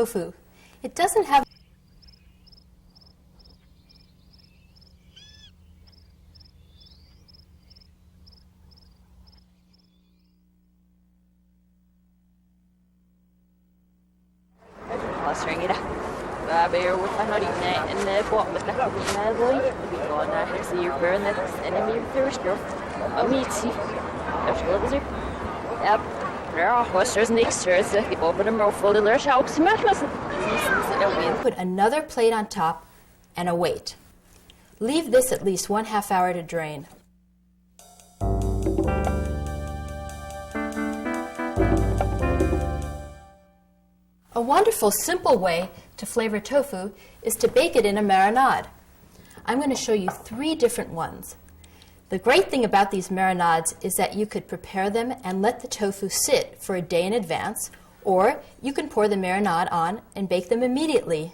tofu. It doesn't have bear with my honey and the bottom with the boy. We go on that see your burn that enemy first girl. Meet see. There's levels here. Yep. Yeah, what's there's next year? It's the open the mouth full of their shouts. Put another plate on top and a weight. Leave this at least 1/2 hour to drain. A wonderful, simple way to flavor tofu is to bake it in a marinade. I'm going to show you 3 different ones. The great thing about these marinades is that you could prepare them and let the tofu sit for a day in advance, or you can pour the marinade on and bake them immediately.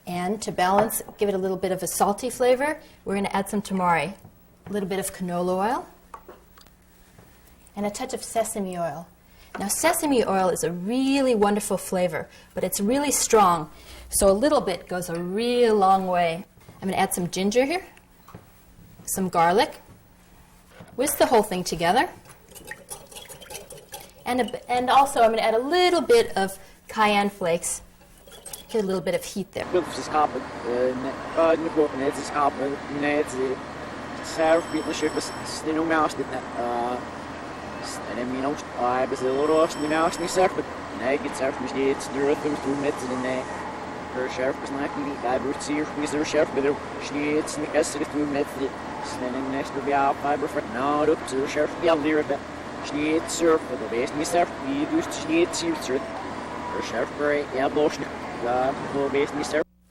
And to balance, give it a little bit of a salty flavor, we're going to add some tamari, a little bit of canola oil, and a touch of sesame oil. Now, sesame oil is a really wonderful flavor, but it's really strong, so a little bit goes a real long way. I'm going to add some ginger here, some garlic, whisk the whole thing together, and also I'm going to add a little bit of cayenne flakes. Get a little bit of heat there.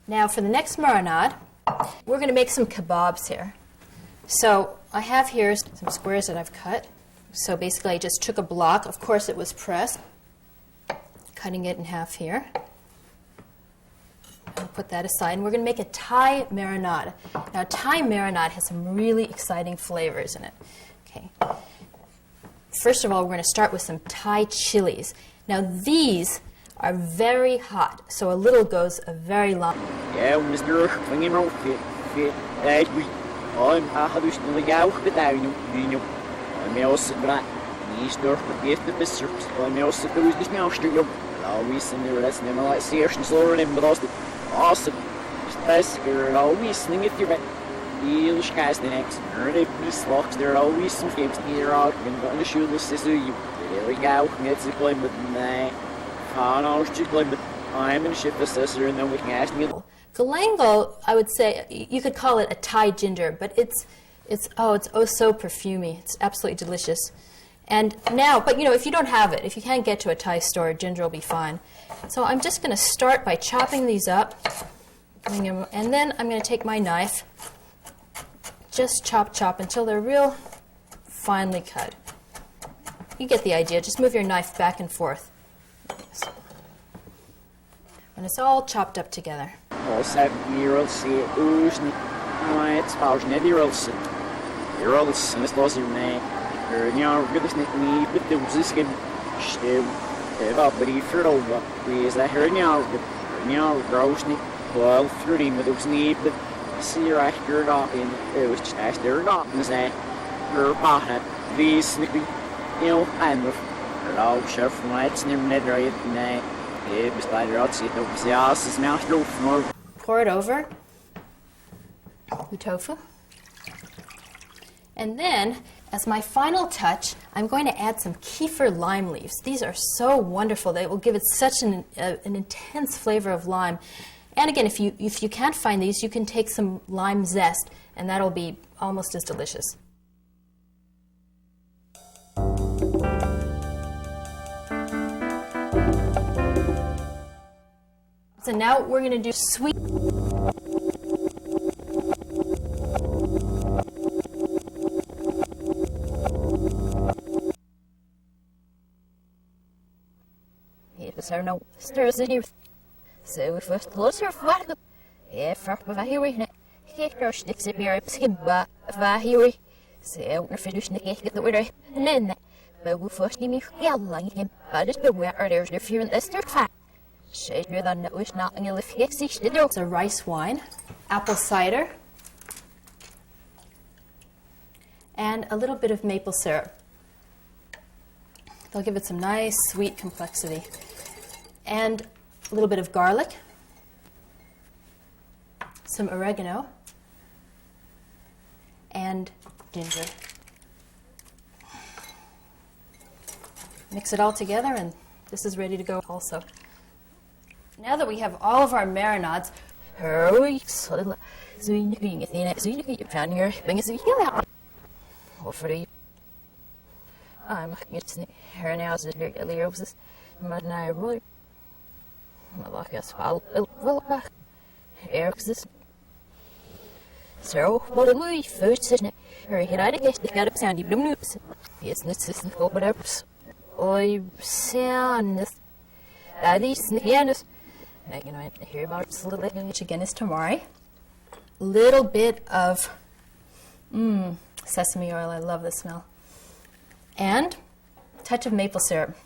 Now for the next marinade, we're going to make some kebabs here. So I have here some squares that I've cut. So basically I just took a block, of course it was pressed, cutting it in half here. I'll put that aside, and we're going to make a Thai marinade. Now Thai marinade has some really exciting flavors in it. Okay. First of all, we're going to start with some Thai chilies. Now these are very hot, so a little goes a very long way. Galangal, I would say, you could call it a Thai ginger, but it's so perfumey. It's absolutely delicious. And now, but if you don't have it, if you can't get to a Thai store, ginger will be fine. So I'm just going to start by chopping these up, and then I'm going to take my knife, just chop until they're real finely cut. You get the idea. Just move your knife back and forth. And it's all chopped up together. Pour it over the tofu. And then, as my final touch, I'm going to add some kefir lime leaves. These are so wonderful. They will give it such an intense flavor of lime. And again, if you can't find these, you can take some lime zest, and that'll be almost as delicious. So now we're going to do sweet. So no, stirs the youth. So we first close her flat. For Vahiri, Kicker sticks a beer, Skimba, Vahiri. So we're finishing the cake at the winter, and then but we first need me yelling him, but it's beware there's no fear in the stir fat. Shade than that was not in the fix each the door. So rice wine, apple cider, and a little bit of maple syrup. They'll give it some nice sweet complexity. And a little bit of garlic, some oregano, and ginger. Mix it all together and this is ready to go also. Now that we have all of our marinades, I'm getting her now as a little but now really like a swallow will back. Eric's so what a Louis first isn't it? Or he had a guess the cat of sandy blue noops. Yes, not system for whatever. I sound this that is Nianus. I can hear about this little which again is tamari. Little bit of sesame oil, I love the smell. And a touch of maple syrup.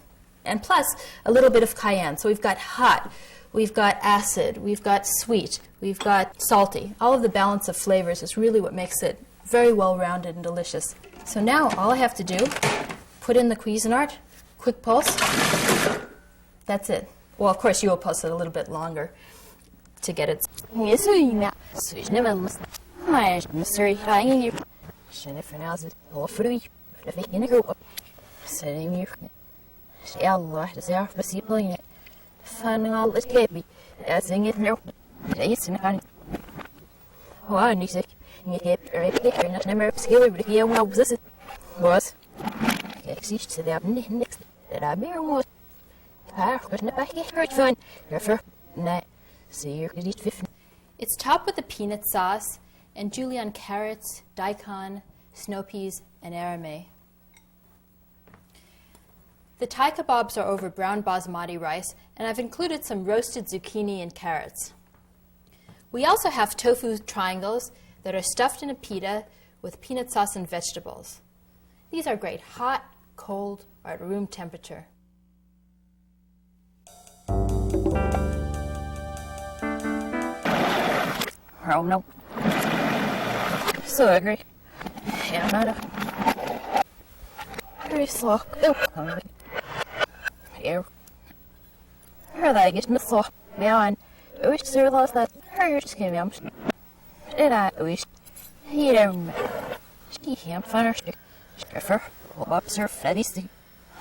And plus a little bit of cayenne. So we've got hot, we've got acid, we've got sweet, we've got salty. All of the balance of flavors is really what makes it very well-rounded and delicious. So now all I have to do, put in the Cuisinart, quick pulse. That's it. Well, of course, you will pulse it a little bit longer to get it. Yes, Allah is our people. Fennel is baby. As in it now. It's in honey. Why, Nisik? You kept a reputation as never skill, but here was it. Was. Exist to the next that I bear was. Was not back here fun. Therefore, net. See you could eat 15. It's topped with a peanut sauce and julienne carrots, daikon, snow peas, and arame. The Thai kebabs are over brown basmati rice, and I've included some roasted zucchini and carrots. We also have tofu triangles that are stuffed in a pita with peanut sauce and vegetables. These are great hot, cold, or at room temperature. Oh no. So agree. Yeah, not very slow. Oh, here. Her leg is slow. Beyond. I wish there was that. Her just came out. Did I wish? He don't. She can't find her. Striffer. Up surf. That is the.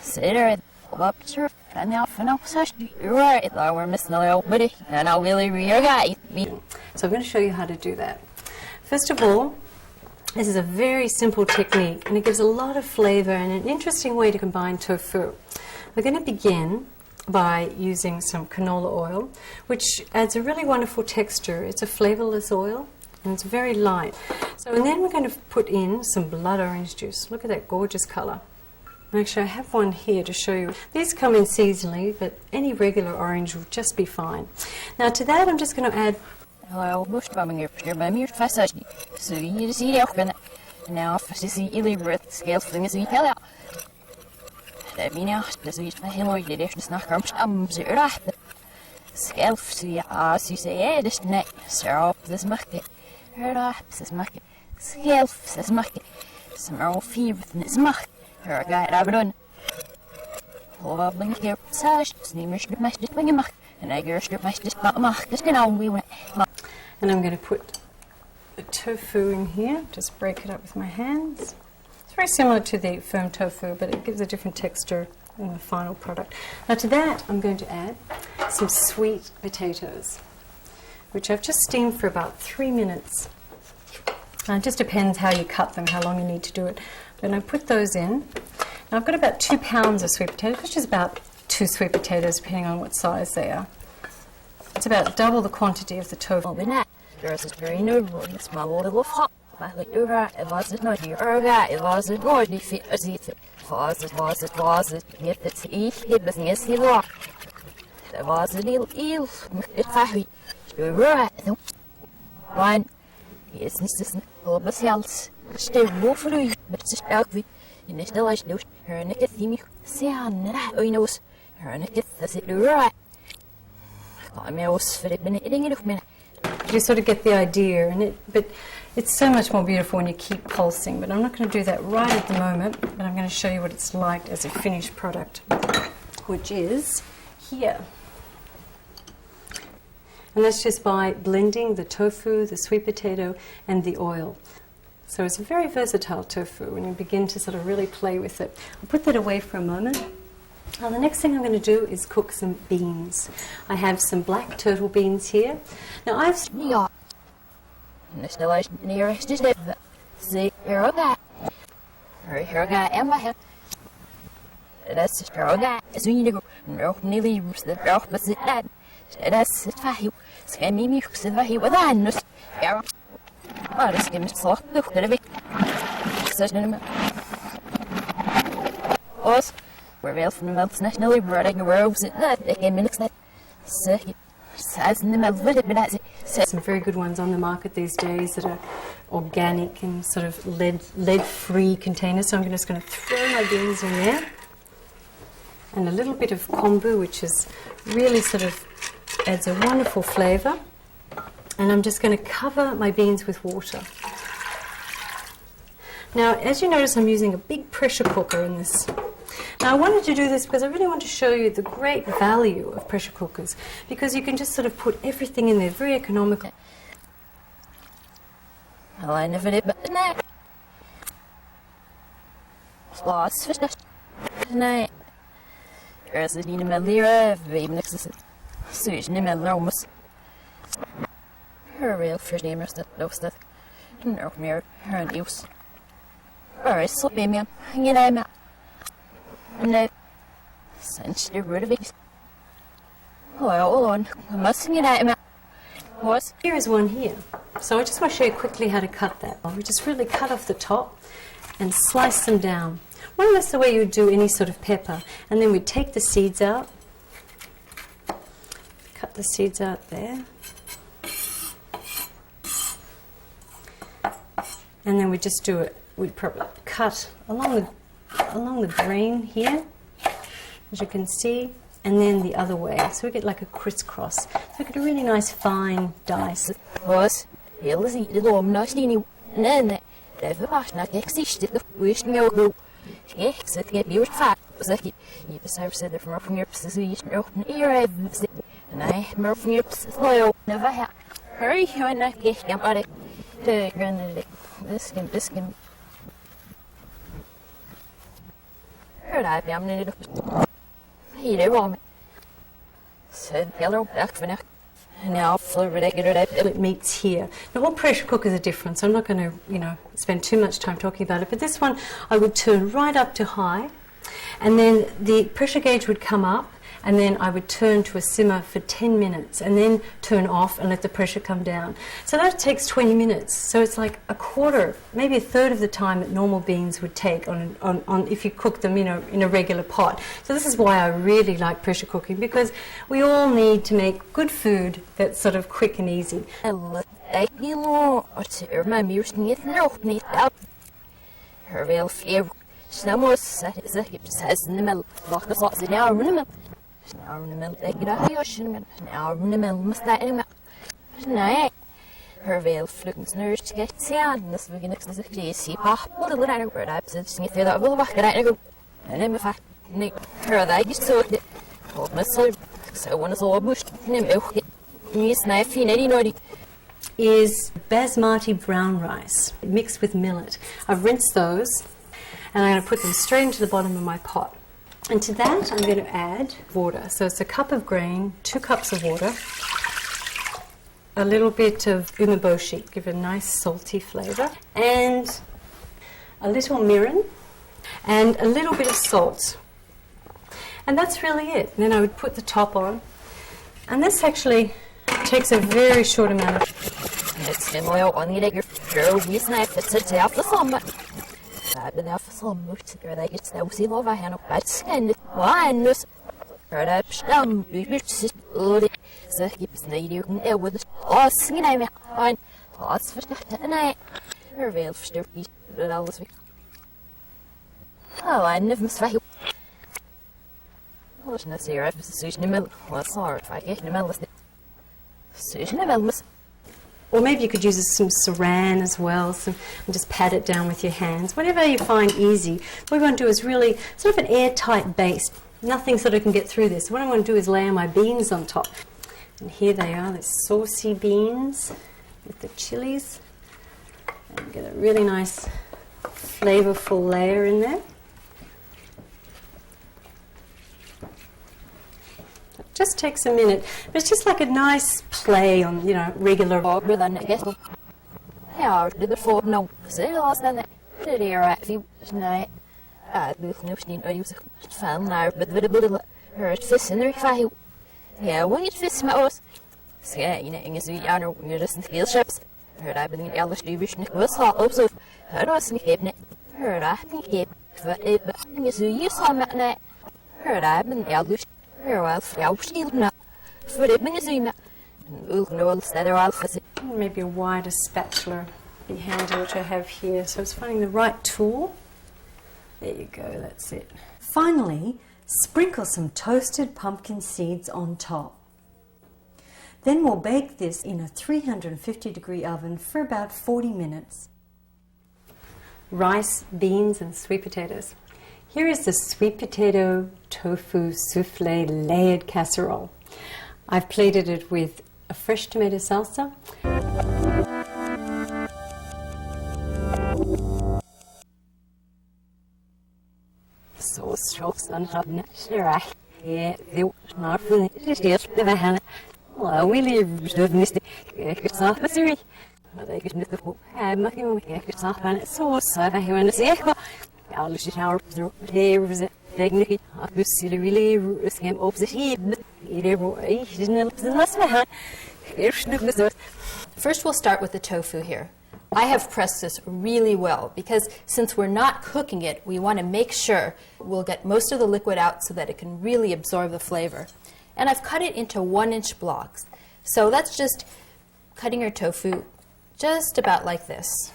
Sit there. Up surf. And now for no such. You're right. We're missing a little bitty. And I'll really read your guy. So I'm going to show you how to do that. First of all, this is a very simple technique and it gives a lot of flavor and an interesting way to combine tofu. We're going to begin by using some canola oil, which adds a really wonderful texture. It's a flavorless oil and it's very light. And then we're going to put in some blood orange juice. Look at that gorgeous color. Actually, I have one here to show you. These come in seasonally, but any regular orange will just be fine. Now to that, I'm just going to add Well, most of them are by mere passage. So you need to see the now, for to see either breath scale things we tell out. That means now, this is my hemorrhoid, it's not zero. Scale to you, as you say, this neck, so this market. Heard off, this market. Scale, this market. Some are all fear with this market. Her guy, I've done. Oh, bring here, sash, sneamish, my just bring him back. And I guess my just mark, just now we went. And I'm going to put the tofu in here, just break it up with my hands. It's very similar to the firm tofu, but it gives a different texture in the final product. Now to that, I'm going to add some sweet potatoes, which I've just steamed for about 3 minutes. Now it just depends how you cut them, how long you need to do it. But I put those in. Now I've got about 2 pounds of sweet potatoes, which is about 2 sweet potatoes, depending on what size they are. It's about double the quantity of the tofu. There's a very new rule. It's my little hot. I like to write. It wasn't not your guy. It wasn't more defeat as it was. If it's it business he lost. It was a little ill. It's fahry. You're right. One. Yes, this all the cells. Stay more for you, but it's ugly. In this delicious news, her and the theme. See, I know. Her and the that's it. You're right. I'm always for it. Eating it of me. You sort of get the idea, but it's so much more beautiful when you keep pulsing. But I'm not going to do that right at the moment, but I'm going to show you what it's like as a finished product, which is here. And that's just by blending the tofu, the sweet potato, and the oil. So it's a very versatile tofu when you begin to sort of really play with it. I'll put that away for a moment. Now the next thing I'm going to do is cook some beans. I have some black turtle beans here. Now I've we're well from the mouth nationally running the robes at that they came in that size in the mouth with it, but that's it. some very good ones on the market these days that are organic and sort of lead-free containers. So I'm just going to throw my beans in there. And a little bit of kombu, which is really sort of adds a wonderful flavour. And I'm just going to cover my beans with water. Now, as you notice, I'm using a big pressure cooker in this. Now, I wanted to do this because I really want to show you the great value of pressure cookers, because you can just sort of put everything in there, very economical. Well, I never did, but tonight. Lost fish tonight. There's a Dina Melira, even next to Susan Melromus. Her real fish name is that those that no mere her news. Alright, so baby, I'm getting out. No, since you're rid of it. Well, hold on, I must get out. What? Here is one here. So I just want to show you quickly how to cut that. We just really cut off the top and slice them down. More or less the way you would do any sort of pepper. And then we take the seeds out. Cut the seeds out there. And then we just do it. We'd probably cut along the grain here, as you can see, and then the other way. So we get like a crisscross. So we get a really nice fine dice. Was heels eat the warm nicely. No, never was not existed. The wish me go. Yes, it get beautiful fat. Was like you just said from your position. Open ear, and I more from your position. Never had. Hurry, when I get about it. The grand this can. Heard I am needed. He did want me. Said yellow back for now. Now for it meets here. Now all pressure cookers are different, so I'm not going to, spend too much time talking about it. But this one I would turn right up to high, and then the pressure gauge would come up, and then I would turn to a simmer for 10 minutes, and then turn off and let the pressure come down. So that takes 20 minutes. So it's like a quarter, maybe a third of the time that normal beans would take on if you cook them, in a regular pot. So this is why I really like pressure cooking, because we all need to make good food that's sort of quick and easy. Her veil flugens nurse to get sand, this we next to the sea pop, but the little bird I said, sing it that will walk it out and then if I nick her that you saw it. Hold myself, so one is all bush, milk it. Miss knife in any naughty. Is basmati brown rice mixed with millet. I've rinsed those, and I'm going to put them straight into the bottom of my pot. And to that, I'm going to add water. So it's a cup of grain, 2 cups of water, a little bit of umeboshi, give it a nice salty flavour, and a little mirin, and a little bit of salt. And that's really it. And then I would put the top on. And this actually takes a very short amount of... It's in oil on the egg. Girl, you snipe. It's a tail for some. I've been out for some moves. Girl, I get no see love. I hand up bad skin. One is. Girl, I'm stum. It's bloody. So keeps needing you with all skin. I'm on. Lots for the night. Her veil for sturdy. But all this week. Oh, I never miss fight. What's not here? I've Susan Mill. What's hard? I get Mill. Susan Mill. Or maybe you could use some saran as well, and just pat it down with your hands. Whatever you find easy. What we want to do is really sort of an airtight base. Nothing sort of can get through this. What I want to do is layer my beans on top. And here they are, the saucy beans with the chilies. And get a really nice flavorful layer in there. Just takes a minute. But it's just like a nice play on, regular. Ja, det är för nog. Så det är sen det är rätt vi nej. Du kan ju inte use fan när det blir hört fisk in det för ja, when it fish med oss. Så ingen så gärna vi just inte skill ships. Hört jag blir alla division was ha också. Hört oss inte hebne. Hört jag inte för ingen så ju så med nej. Hört jag blir alla maybe a wider spatula be handy, which I have here. So it's finding the right tool. There you go, that's it. Finally, sprinkle some toasted pumpkin seeds on top. Then we'll bake this in a 350-degree oven for about 40 minutes. Rice, beans, and sweet potatoes. Here is the sweet potato tofu souffle layered casserole. I've plated it with a fresh tomato salsa. Så straks han hade skräck. Det var för det var han. Och vi levde miste. Jag sa vad säger. Men det gick inte på. Man kan inte sa han så jag henne säga. Ja, det shower det var teknik att bussla ville skäm upp sig. Det var First, we'll start with the tofu here. I have pressed this really well because since we're not cooking it, we want to make sure we'll get most of the liquid out so that it can really absorb the flavor. And I've cut it into 1-inch blocks. So that's just cutting your tofu just about like this.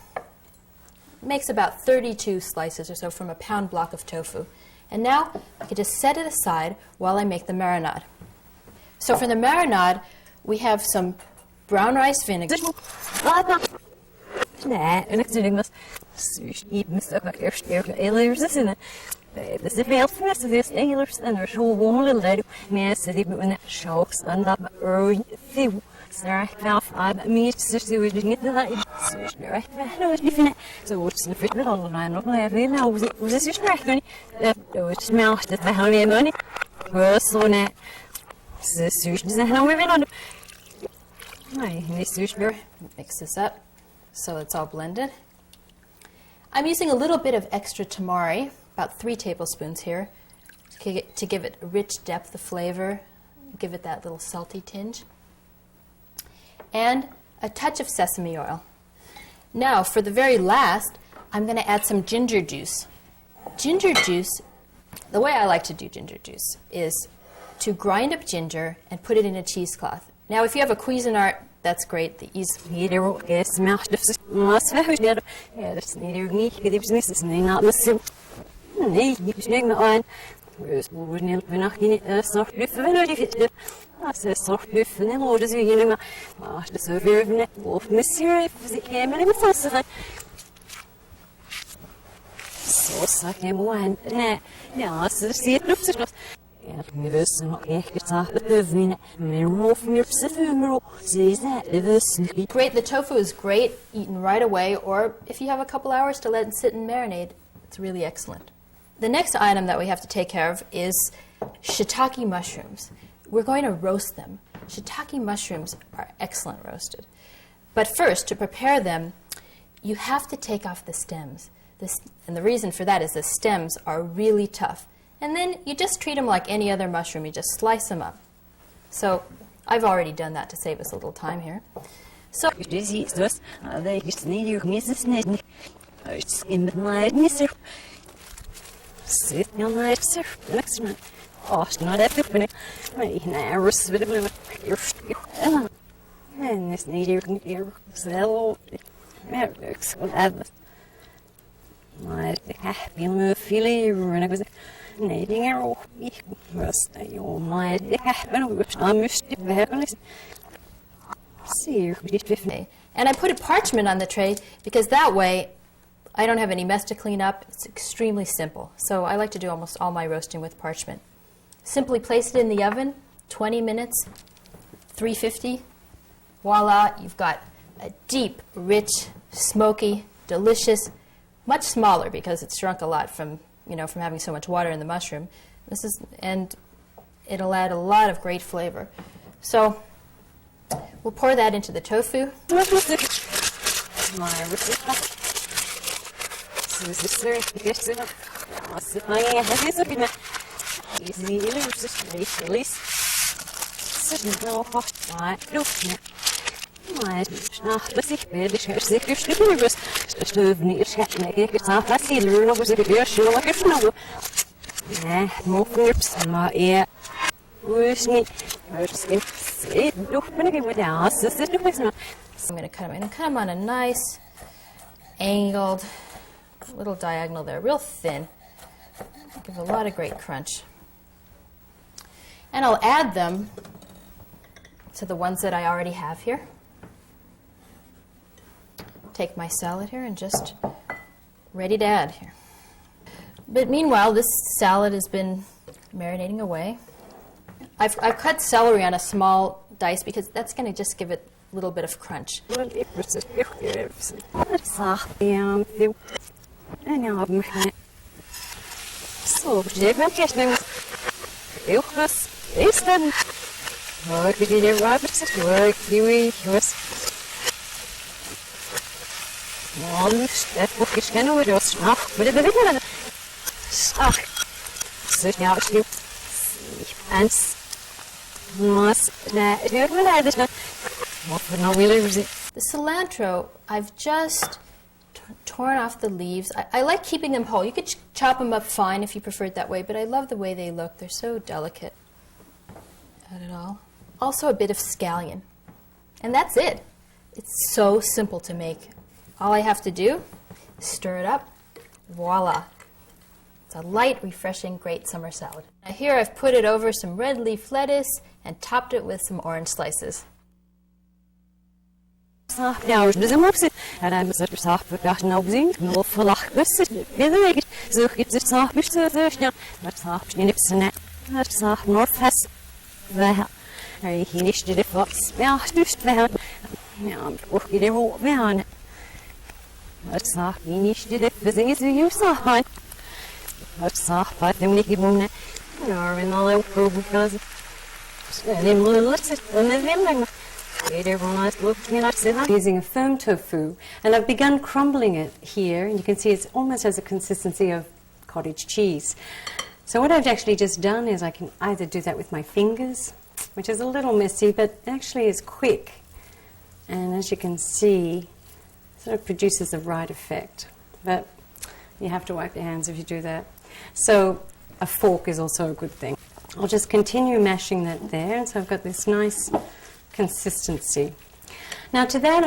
It makes about 32 slices or so from a pound block of tofu. And now I can just set it aside while I make the marinade. So for the marinade, we have some brown rice vinegar. Nej, en extremis. Sushi missar eller så sen. Det är väl för så det är engelsk och så vanligt där med så det med shocks and that the Sarah found me to do it in the night. No, it's different. So what's the fit all the line? Now was this just right? It smells that the honey money. Well, so now the sushi is how we went on. Mix this up so it's all blended. I'm using a little bit of extra tamari, about 3 tablespoons here, to give it a rich depth of flavor, give it that little salty tinge. And a touch of sesame oil. Now, for the very last, I'm going to add some ginger juice. Ginger juice, the way I like to do ginger juice is to grind up ginger and put it in a cheesecloth. Now, if you have a Cuisinart, that's great. The ease. Great, the tofu is great, eaten right away, or if you have a couple hours to let it sit and marinate, it's really excellent. The next item that we have to take care of is shiitake mushrooms. We're going to roast them. Shiitake mushrooms are excellent roasted. But first, to prepare them, you have to take off the stems. And the reason for that is the stems are really tough. And then you just treat them like any other mushroom. You just slice them up. So I've already done that to save us a little time here. So and I put a parchment on the tray because that way I don't have any mess to clean up. It's extremely simple. So I like to do almost all my roasting with parchment. Simply place it in the oven, 20 minutes, 350. Voila, you've got a deep, rich, smoky, delicious, much smaller because it's shrunk a lot from having so much water in the mushroom. And it'll add a lot of great flavor. So we'll pour that into the tofu. I'm going to cut them on a nice angled little diagonal there, real thin. Give a lot of great crunch. And I'll add them to the ones that I already have here. Take my salad here and just ready to add here. But meanwhile, this salad has been marinating away. I've cut celery on a small dice because that's going to just give it a little bit of crunch. The cilantro, I've just torn off the leaves. I like keeping them whole. You could chop them up fine if you prefer it that way, but I love the way they look. They're so delicate. Add it all. Also a bit of scallion. And that's it. It's so simple to make. All I have to do is stir it up. Voila. It's a light, refreshing, great summer salad. Now here I've put it over some red leaf lettuce and topped it with some orange slices. Using a firm tofu, and I've begun crumbling it here, and you can see it almost has a consistency of cottage cheese. So what I've actually just done is I can either do that with my fingers, which is a little messy, but actually is quick, and as you can see, sort of produces the right effect. But you have to wipe your hands if you do that. So a fork is also a good thing. I'll just continue mashing that there, and so I've got this nice consistency. Now to that,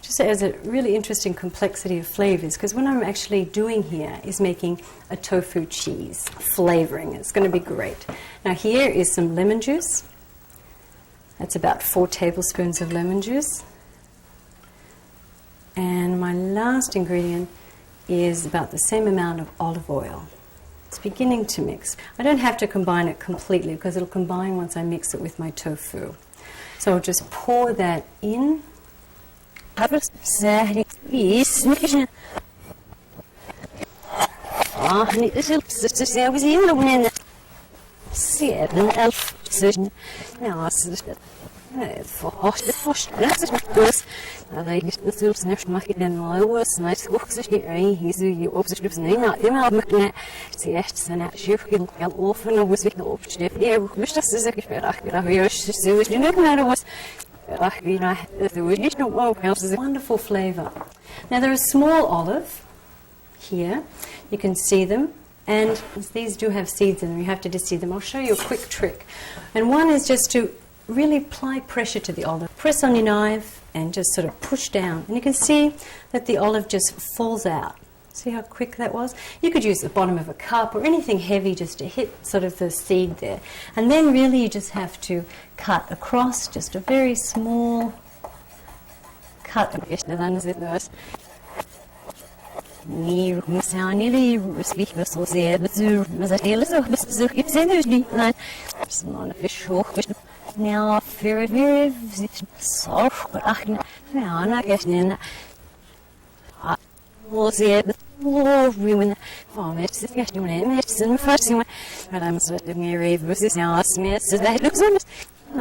just as a really interesting complexity of flavors, because what I'm actually doing here is making a tofu cheese flavoring. It's going to be great. Now here is some lemon juice. That's about 4 tablespoons of lemon juice. And my last ingredient is about the same amount of olive oil. It's beginning to mix. I don't have to combine it completely because it'll combine once I mix it with my tofu. So we'll just pour that in. Wonderful flavour. Now there is small olive here, you can see them, and these do have seeds in them, you have to just see them. I'll show you a quick trick. And one is just to really apply pressure to the olive. Press on your knife and just sort of push down, and you can see that the olive just falls out. See how quick that was? You could use the bottom of a cup or anything heavy just to hit sort of the seed there. And then really you just have to cut across, just a very small cut. Now, very, very soft, but I know was it ruin it's the question it's in the first one, but I'm sort me versus now Smith says that looks on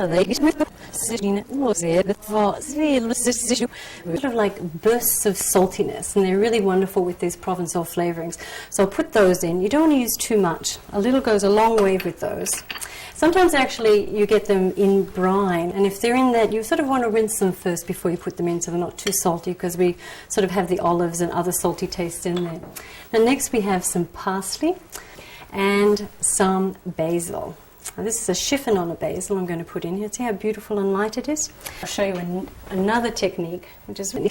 they get me sitting was it for Sort of like bursts of saltiness, and they're really wonderful with these Provençal flavourings. So I'll put those in. You don't want to use too much. A little goes a long way with those. Sometimes actually you get them in brine, and if they're in that, you sort of want to rinse them first before you put them in so they're not too salty, because we sort of have the olives and other salty tastes in there. Now next we have some parsley and some basil. Now this is a chiffon on a basil I'm going to put in here. See how beautiful and light it is? I'll show you another technique, which is really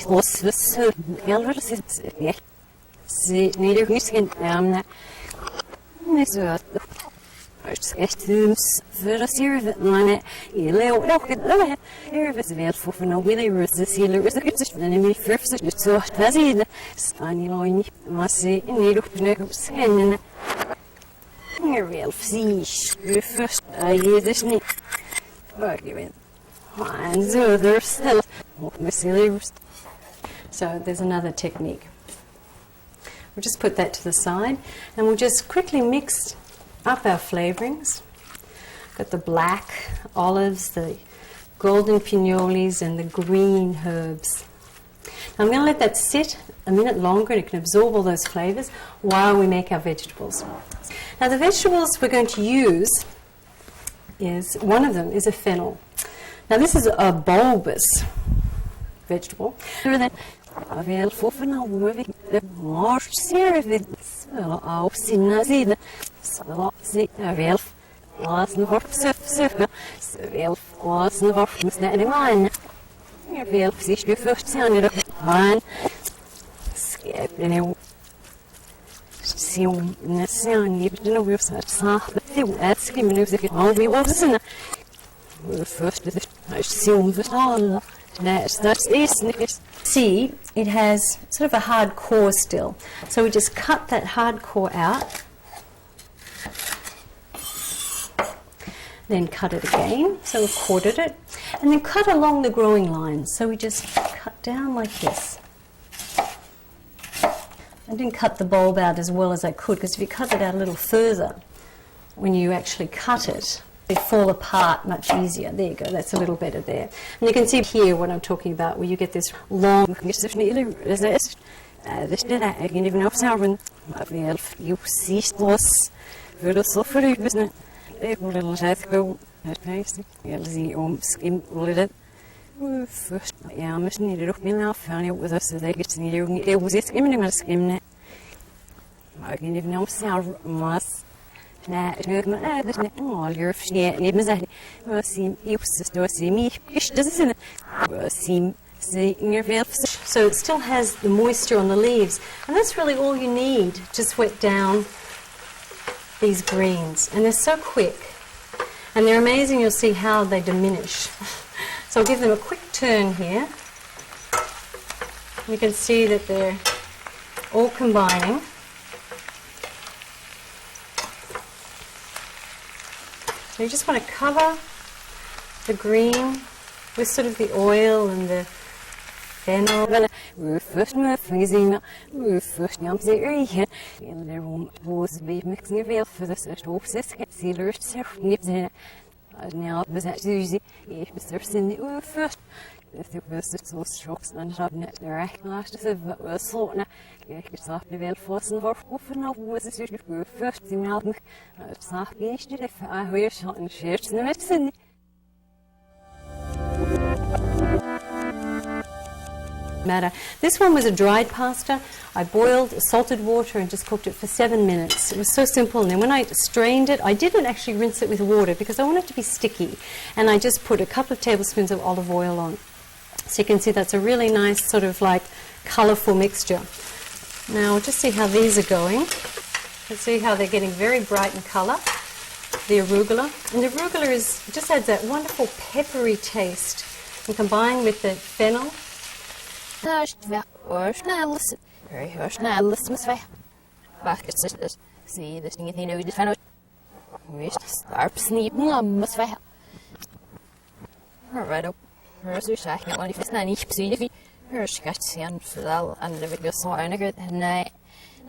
So there's another technique. We'll just put that to the side, and we'll just quickly mix up our flavourings. Got the black olives, the golden pinoles, and the green herbs. Now I'm going to let that sit a minute longer, and it can absorb all those flavours while we make our vegetables. Now the vegetables we're going to use is, one of them is a fennel. Now this is a bulbous vegetable. See, it has sort of a hard core still. So we just cut that hard core out, then cut it again, so we've quartered it, and then cut along the growing lines. So we just cut down like this. I didn't cut the bulb out as well as I could, because if you cut it out a little further, when you actually cut it, they fall apart much easier. There you go, that's a little better there. And you can see here what I'm talking about, where you get this long... So it still has the moisture on the leaves, and that's really all you need to sweat down these greens. And they're so quick, and they're amazing. You'll see how they diminish. So I'll give them a quick turn here. You can see that they're all combining. So you just want to cover the green with sort of the oil and the fennel. First magazine, first I'm saying, and there was be mixing veil for the search office, sealers, self nips in it. Now, was that easy? If there's in the first, if there was so strokes and not net the rack last of what was so now, it's off the veil for some of often of was the first thing out. It's not easy if I wish on shares in the medicine. Matter. This one was a dried pasta. I boiled salted water and just cooked it for 7 minutes. It was so simple. And then when I strained it, I didn't actually rinse it with water because I want it to be sticky. And I just put a couple of tablespoons of olive oil on. So you can see that's a really nice sort of like colourful mixture. Now we'll just see how these are going. You can see how they're getting very bright in colour. The arugula. And the arugula just adds that wonderful peppery taste. And combined with the fennel, See this thing we just found out. We start sneaking on must fail. Right up. Here's your second one if it's not each see here's got sand for and the video saw and good night.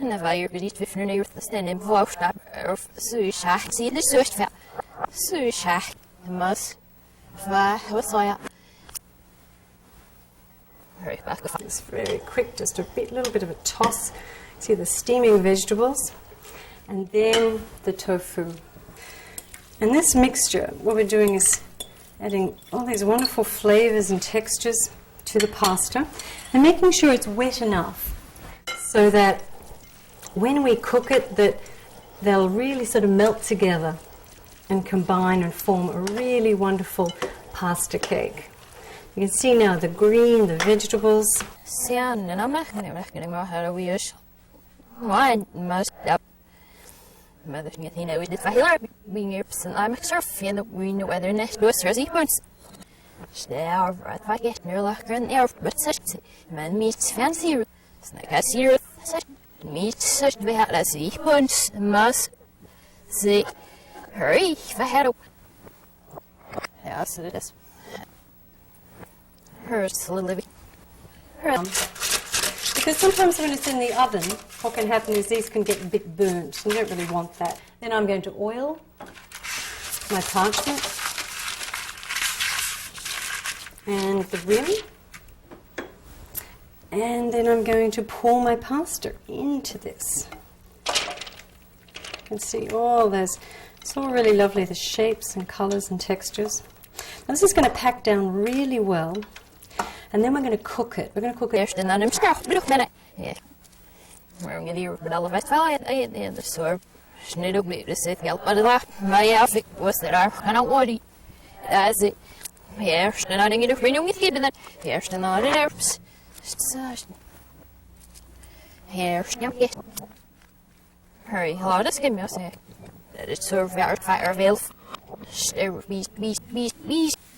And the value of it 15 years the standing voice stop or so shack see the search fail. So shack must what's I it's very quick, just a little bit of a toss. See the steaming vegetables and then the tofu. And this mixture, what we're doing is adding all these wonderful flavors and textures to the pasta and making sure it's wet enough so that when we cook it that they'll really sort of melt together and combine and form a really wonderful pasta cake. You can see now the green, the vegetables. Sand, and I'm not going to how to use one must up. Mother thing I did for being here, and I'm sure feeling that we know whether next to us or he points. Stay out, right? If I get near like an air, but such man meets fancy, snack as here, such meet such the hat as he points, must say, hurry, if I had a. Yeah, so it is. Hers, Lily. Because sometimes when it's in the oven, what can happen is these can get a bit burnt. You don't really want that. Then I'm going to oil my parchment and the rim. And then I'm going to pour my pasta into this. You can see all those, it's all really lovely, the shapes and colours and textures. Now this is going to pack down really well. And then we're going to cook it. We're going to cook it. Eerst en dan hem schaaf, bedoel ik ja. Maar we gaan hier met alle wedstrijden en de soort snel op de zit geld maar de laag. Maar ja, ik was er aan gaan worden. Dat is eerst en dan denk je nog weer niet geven dan. Eerst en dan de herfst. Eerst ja. Hurry, hallo, dat is geen meer zeg. Dat is zo ver veel. Ster beest.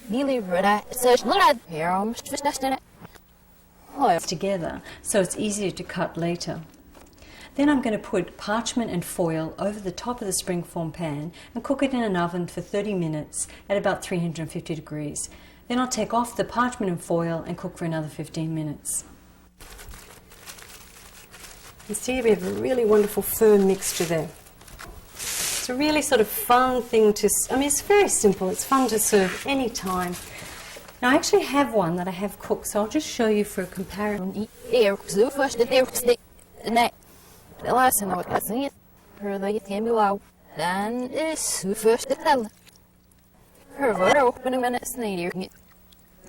Nearly ready. Such blood. Here, almost just it. Together, so it's easier to cut later. Then I'm going to put parchment and foil over the top of the springform pan and cook it in an oven for 30 minutes at about 350 degrees. Then I'll take off the parchment and foil and cook for another 15 minutes. You see, we have a really wonderful firm mixture there. It's a really sort of fun thing to, it's very simple. It's fun to serve any time. Now I actually have one that I have cooked, so I'll just show you for a comparison. De laatste nou wat laten zien, dat je het geen blauw, dan is hoe first te tellen. Voor openen met het snijden niet.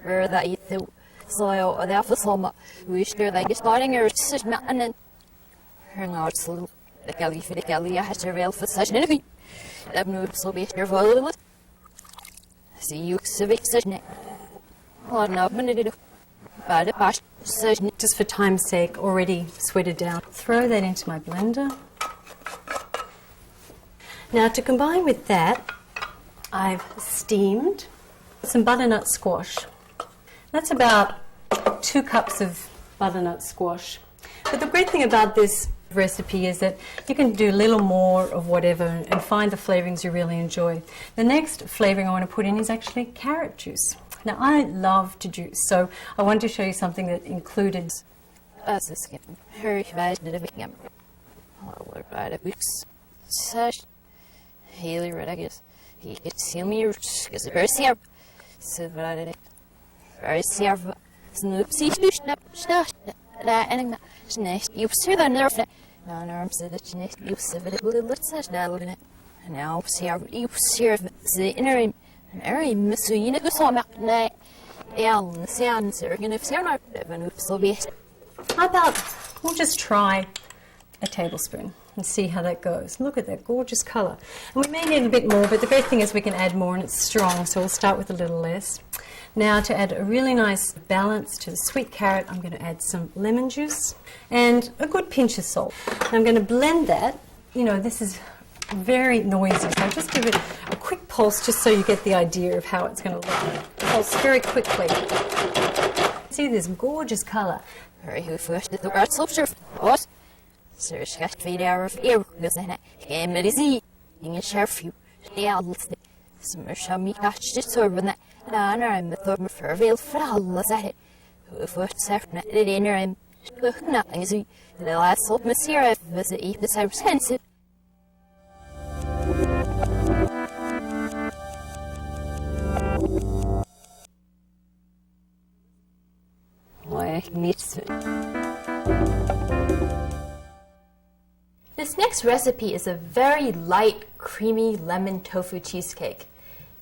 Voor dat je het zo of dat versommen, hoe is er dat je starting er is met een. Nou het zal de kelly voor de kelly, ja het er wel voor zes niet. Dat nu zo beter volgen. Zie je zo beter niet. Laat nou beneden. Bij de pas. Just for time's sake, already sweated down. Throw that into my blender. Now to combine with that, I've steamed some butternut squash. That's about 2 cups of butternut squash. But the great thing about this recipe is that you can do a little more of whatever and find the flavorings you really enjoy. The next flavoring I want to put in is actually carrot juice. Now, I love to juice, so I wanted to show you something that included. As is getting very bad in the beginning. Or by the books. Such Haley Rodriguez. He gets him here because the first year. So, but I did it. First year. Snoopsy, snap, that and next you see the nerve. Now, arms that you see it little such down in it. And now, see you see the inner Mary Miss Unit was on that night. Ellen, sounds are going to see our so be. How about we'll just try a tablespoon and see how that goes. Look at that gorgeous colour. And we may need a bit more, but the great thing is we can add more and it's strong, so we'll start with a little less. Now, to add a really nice balance to the sweet carrot, I'm going to add some lemon juice and a good pinch of salt. And I'm going to blend that. You know, this is very noisy, so I'll just give it a quick pulse just so you get the idea of how it's going to look. Pulse very quickly. See this gorgeous colour. Very who first did the art sculpture. What? Sir, got 3 hours of air because I came to see. In a sharp you. The owls. Some shall me catch the turban that. And I'm the thumb for veil for all as at it. Who first served at the dinner and nothing is the last old monsieur I visit if this I was sensitive. Why, meets it. This next recipe is a very light, creamy lemon tofu cheesecake.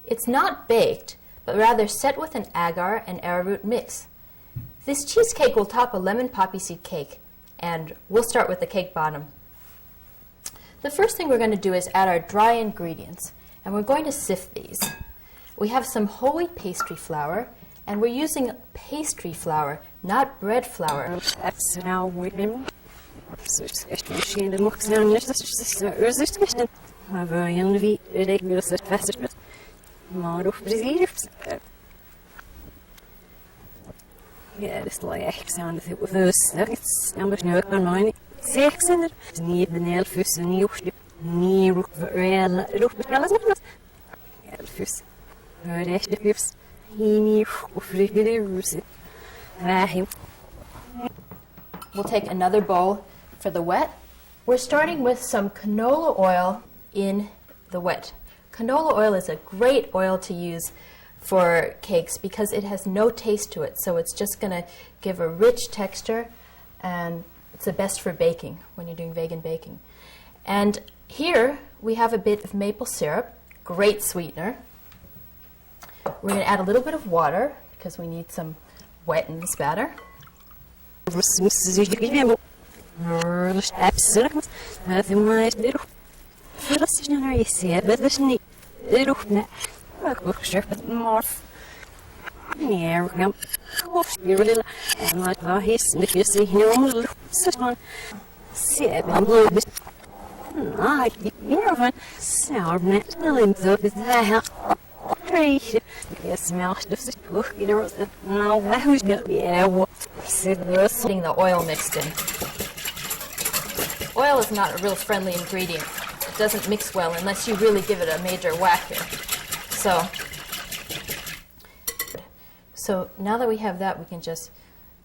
It's not baked, but rather set with an agar and arrowroot mix. This cheesecake will top a lemon poppy seed cake, and we'll start with the cake bottom. The first thing we're going to do is add our dry ingredients, and we're going to sift these. We have some whole wheat pastry flour, and we're using pastry flour, not bread flour. That's now with so it's machine the mux down just resist. My very young V, they will set fast. More of the yeah, this like sound of it with those nuggets. I'm going to work on mine. Sex in it. Need the nail first and you need real look at us. Yeah, first. Heard it, the first. He need really rooted. We'll take another bowl for the wet. We're starting with some canola oil in the wet. Canola oil is a great oil to use for cakes because it has no taste to it, so it's just going to give a rich texture, and it's the best for baking when you're doing vegan baking. And here we have a bit of maple syrup, great sweetener. We're going to add a little bit of water because we need some wet in this batter. Getting the oil mixed in. Oil is not a real friendly ingredient. It doesn't mix well unless you really give it a major whack here. So now that we have that, we can just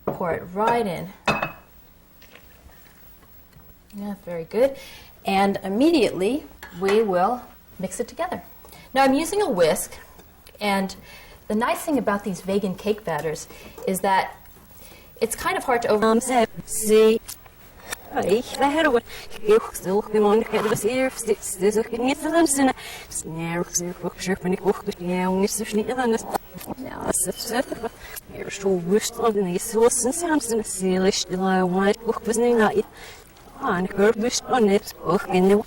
pour it right in. Yeah, very good. And immediately we will mix it together. Now I'm using a whisk, and the nice thing about these vegan cake batters is that it's kind of hard to See. I had a still on the here, there's a kidney for them, and snare, sharp, and now, you're so wished on the sauce and sounds in a sealish, the lie white book was not on her wished on it, in the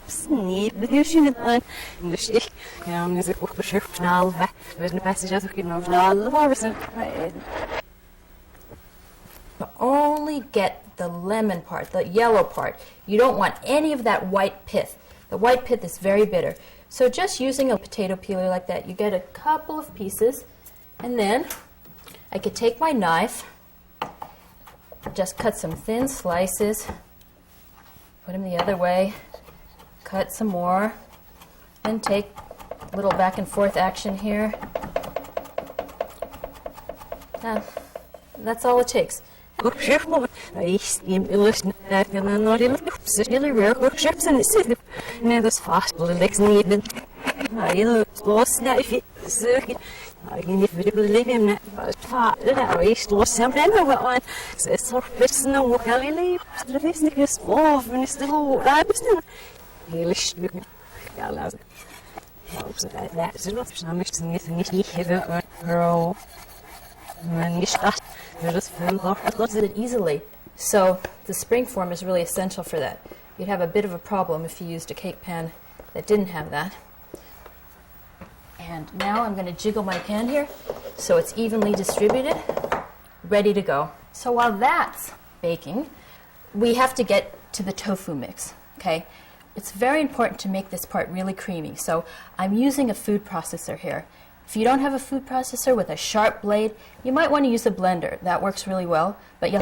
sneak, but you should have the stick, is a book for sharp now, there's no passage of the all the harvest. Only get the lemon part, the yellow part. You don't want any of that white pith. The white pith is very bitter. So just using a potato peeler like that, you get a couple of pieces, and then I could take my knife, just cut some thin slices, put them the other way, cut some more, and take a little back and forth action here. That's all it takes. Does it easily. So the spring form is really essential for that. You'd have a bit of a problem if you used a cake pan that didn't have that. And now I'm going to jiggle my pan here so it's evenly distributed, ready to go. So while that's baking, we have to get to the tofu mix, okay? It's very important to make this part really creamy. So I'm using a food processor here. If you don't have a food processor with a sharp blade, you might want to use a blender. That works really well. But you'll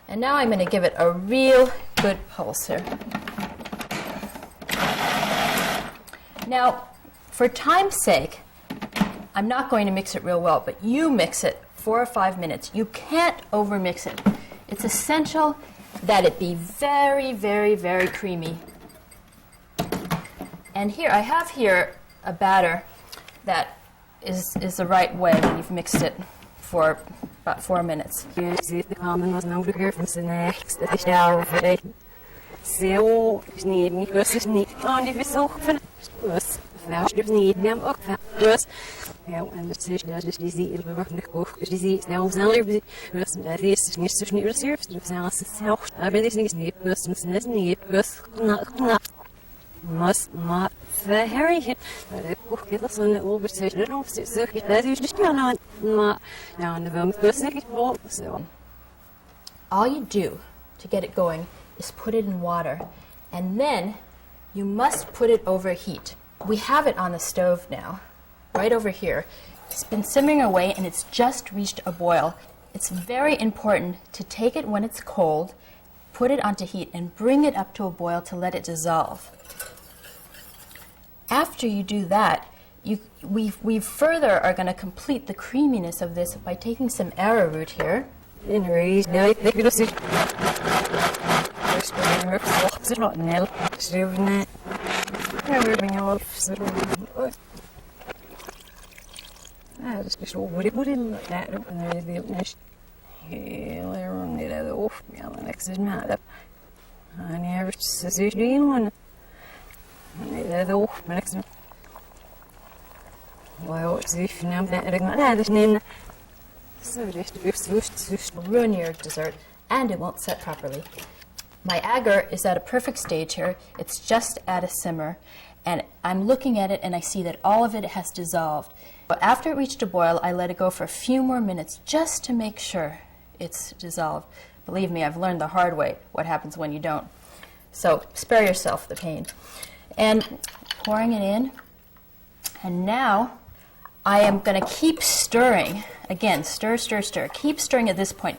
And now I'm going to give it a real good pulse here. Now, for time's sake, I'm not going to mix it real well, but you mix it 4 or 5 minutes. You can't overmix it. It's essential that it be very, very, very creamy. And here, I have here a batter that is the right way when you've mixed it for about 4 minutes. All you do to get it going is put it in water, and then you must put it over heat. We have it on the stove now, right over here. It's been simmering away and it's just reached a boil. It's very important to take it when it's cold, put it onto heat, and bring it up to a boil to let it dissolve. After you do that, we further are going to complete the creaminess of this by taking some arrowroot here. Ruin your dessert, and it won't set properly. My agar is at a perfect stage here. It's just at a simmer, and I'm looking at it and I see that all of it has dissolved. But after it reached a boil, I let it go for a few more minutes just to make sure it's dissolved. Believe me, I've learned the hard way what happens when you don't. So spare yourself the pain. And pouring it in, and now I am going to keep stirring. Again, stir, stir, stir. Keep stirring at this point.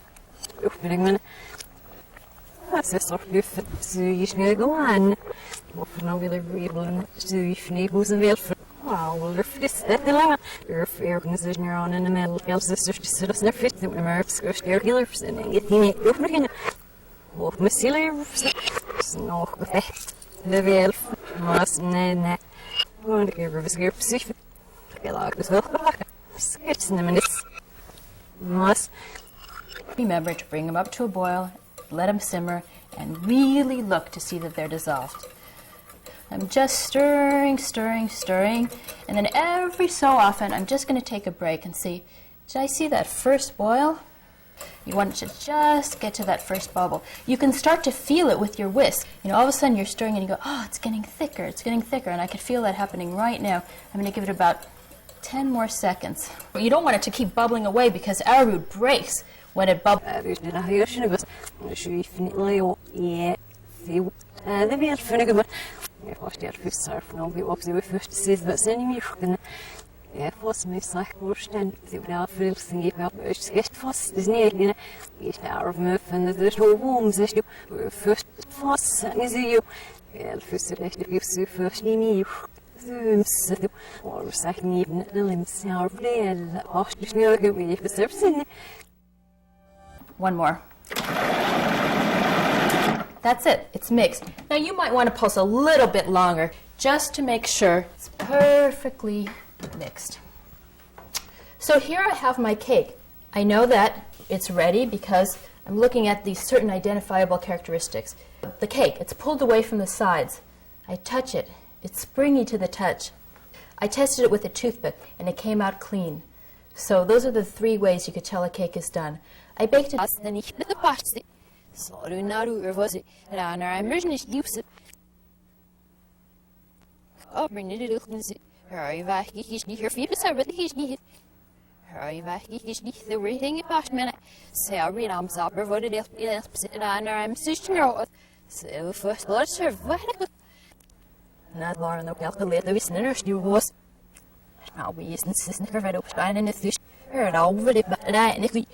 Remember to bring them up to a boil, let them simmer, and really look to see that they're dissolved. I'm just stirring, stirring, stirring, and then every so often I'm just going to take a break and see, did I see that first boil? You want to just get to that first bubble. You can start to feel it with your whisk. You know, all of a sudden you're stirring and you go, oh, it's getting thicker, and I can feel that happening right now. I'm going to give it about 10 more seconds. You don't want it to keep bubbling away because arrowroot breaks when it bubbles. Ja, was mir sagt, Vorstand, sie braucht viel zu geben, aber es ist fast das nicht, ich darf mir von der Strom, sich fürst fast, sie ja, fürs recht, fürs fürst nie, so, oder sag nie, limbs, ja, real, auch nicht nur gewesen, selbst nicht. One more. That's it. It's mixed. Now you might want to pulse a little bit longer just to make sure it's perfectly mixed. So here I have my cake. I know that it's ready because I'm looking at these certain identifiable characteristics. The cake, it's pulled away from the sides. I touch it. It's springy to the touch. I tested it with a toothpick and it came out clean. So those are the 3 ways you could tell a cake is done. I baked it. Not Lauren, the calculator, the sinners, you was. Now we used to snicker right up, and it's heard already, but lemon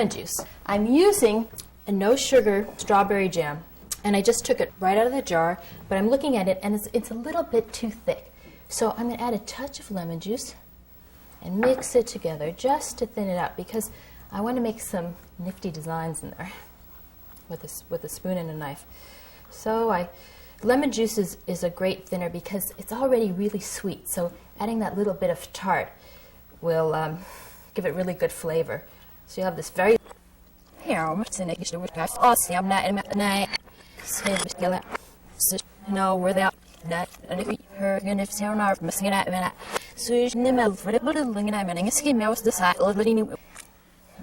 juice. I'm using a no sugar strawberry jam, and I just took it right out of the jar, but I'm looking at it and it's a little bit too thick. So I'm going to add a touch of lemon juice and mix it together just to thin it out because I want to make some nifty designs in there with a spoon and a knife. So lemon juice is a great thinner because it's already really sweet, so adding that little bit of tart will give it really good flavor. So you have this very no, we're that and if you're going to sound our missing out minute. So you know for the little thing and I'm in a scheme I was the cycle of letting you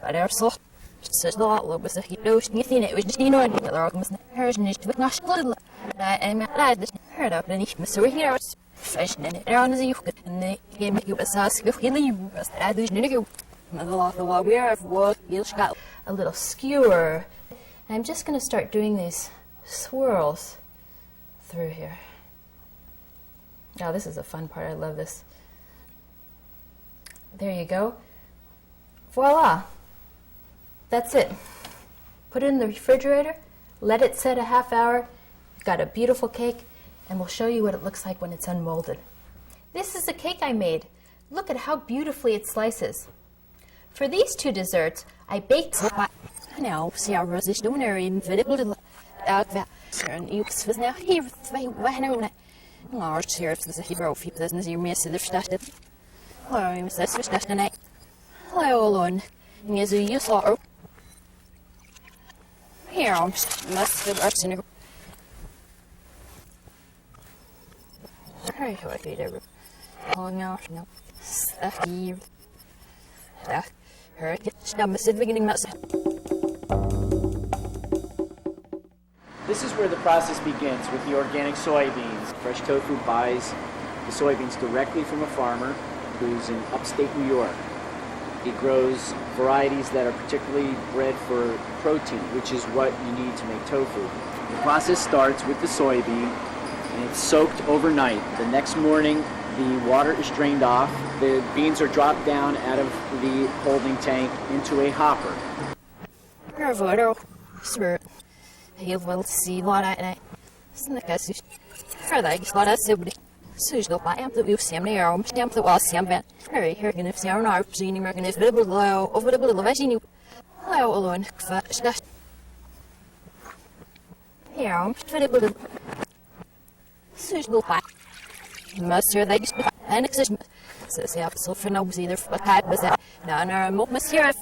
but there's so such a lot was a hero sniffing it was just and the arguments hers and it's with not little and I heard up and each Mr. Here was fashion and around as you could and they gave me a sauce if you was I do nigger a little skewer. And I'm just going to start doing these swirls through here. Oh, this is a fun part. I love this. There you go. Voila. That's it. Put it in the refrigerator. Let it set a half hour. You've got a beautiful cake, and we'll show you what it looks like when it's unmolded. This is a cake I made. Look at how beautifully it slices. For these 2 desserts, I baked now see our roses doing are invisible out that and you was now here when our sheriff is a hero if he doesn't you miss the started I'm such a started night hello alone is you saw here must have arts in hey what did ever oh no stuff here This is where the process begins with the organic soybeans. Fresh Tofu buys the soybeans directly from a farmer who's in upstate New York. He grows varieties that are particularly bred for protein, which is what you need to make tofu. The process starts with the soybean and it's soaked overnight. The next morning, the water is drained off. The beans are dropped down out of the holding tank into a hopper. He will see what I Suj go by amp the view Sam near stamp the wall Sam bent. Hurry, here can if Sarah are seeing American is little low over the little vagina. Hello alone. Here, little Suj go by. Master they and exist. Says the so for no either for type was that. Now I'm monsieur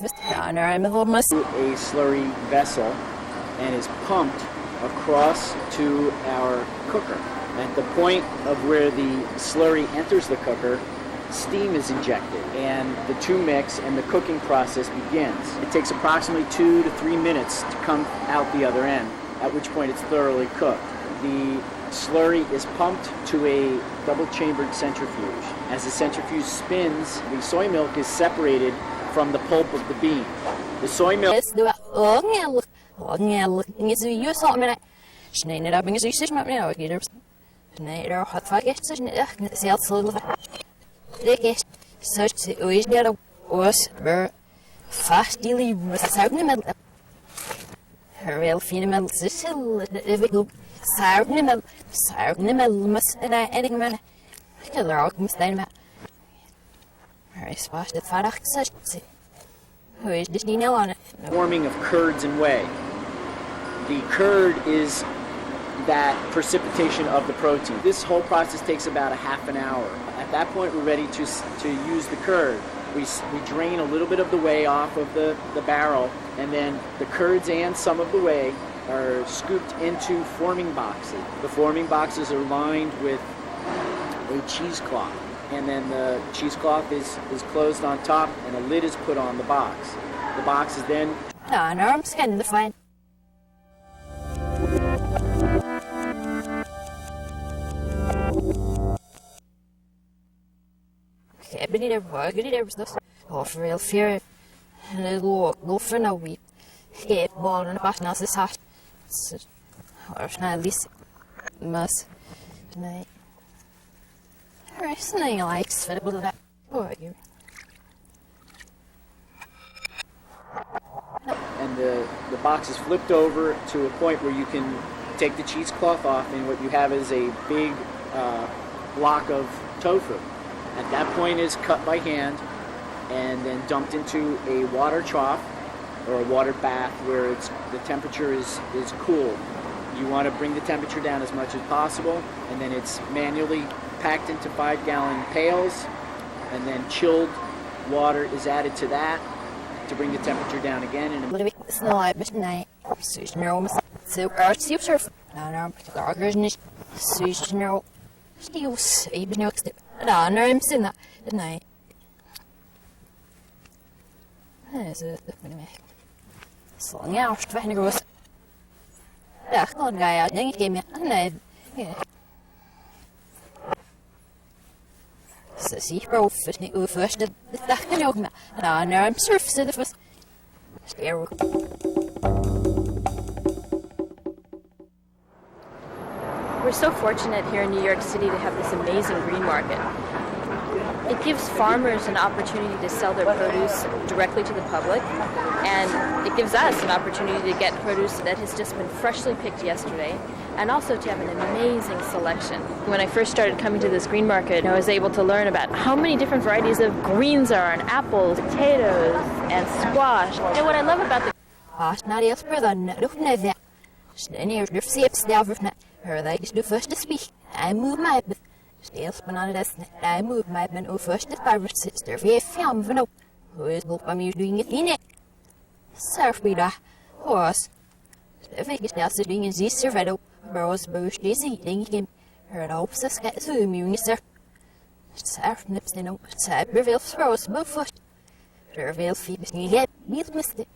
now I'm almost a slurry vessel and is pumped across to our cooker. At the point of where the slurry enters the cooker, steam is injected and the 2 mix and the cooking process begins. It takes approximately 2 to 3 minutes to come out the other end, at which point it's thoroughly cooked. The slurry is pumped to a double-chambered centrifuge. As the centrifuge spins, the soy milk is separated from the pulp of the bean. The soy milk forming of curds and whey. The curd is that precipitation of the protein. This whole process takes about a half an hour. At that point, we're ready to use the curd. We drain a little bit of the whey off of the barrel, and then the curds and some of the whey are scooped into forming boxes. The forming boxes are lined with a cheesecloth, and then the cheesecloth is closed on top, and a lid is put on the box. The box is then and the box is flipped over to a point where you can take the cheesecloth off, and what you have is a big block of tofu. At that point is cut by hand and then dumped into a water trough or a water bath where the temperature is cool. You want to bring the temperature down as much as possible, and then it's manually packed into 5-gallon pails, and then chilled water is added to that to bring the temperature down again. And We're so fortunate here in New York City to have this amazing green market. It gives farmers an opportunity to sell their produce directly to the public, and it gives us an opportunity to get produce that has just been freshly picked yesterday, and also to have an amazing selection. When I first started coming to this green market, I was able to learn about how many different varieties of greens are, and apples, potatoes, and squash. And what I love about the Steels bananas, I move my man over first the pirate sister, we found no. Who is book I'm doing it in it? Surf me da horse. The Vegas now sitting in this servado, Rose Bush is eating him. Her hopes us get to immune, sir. Surf nips in no, Cyberville throws, but first. Her veil feet, yet, meal missed it.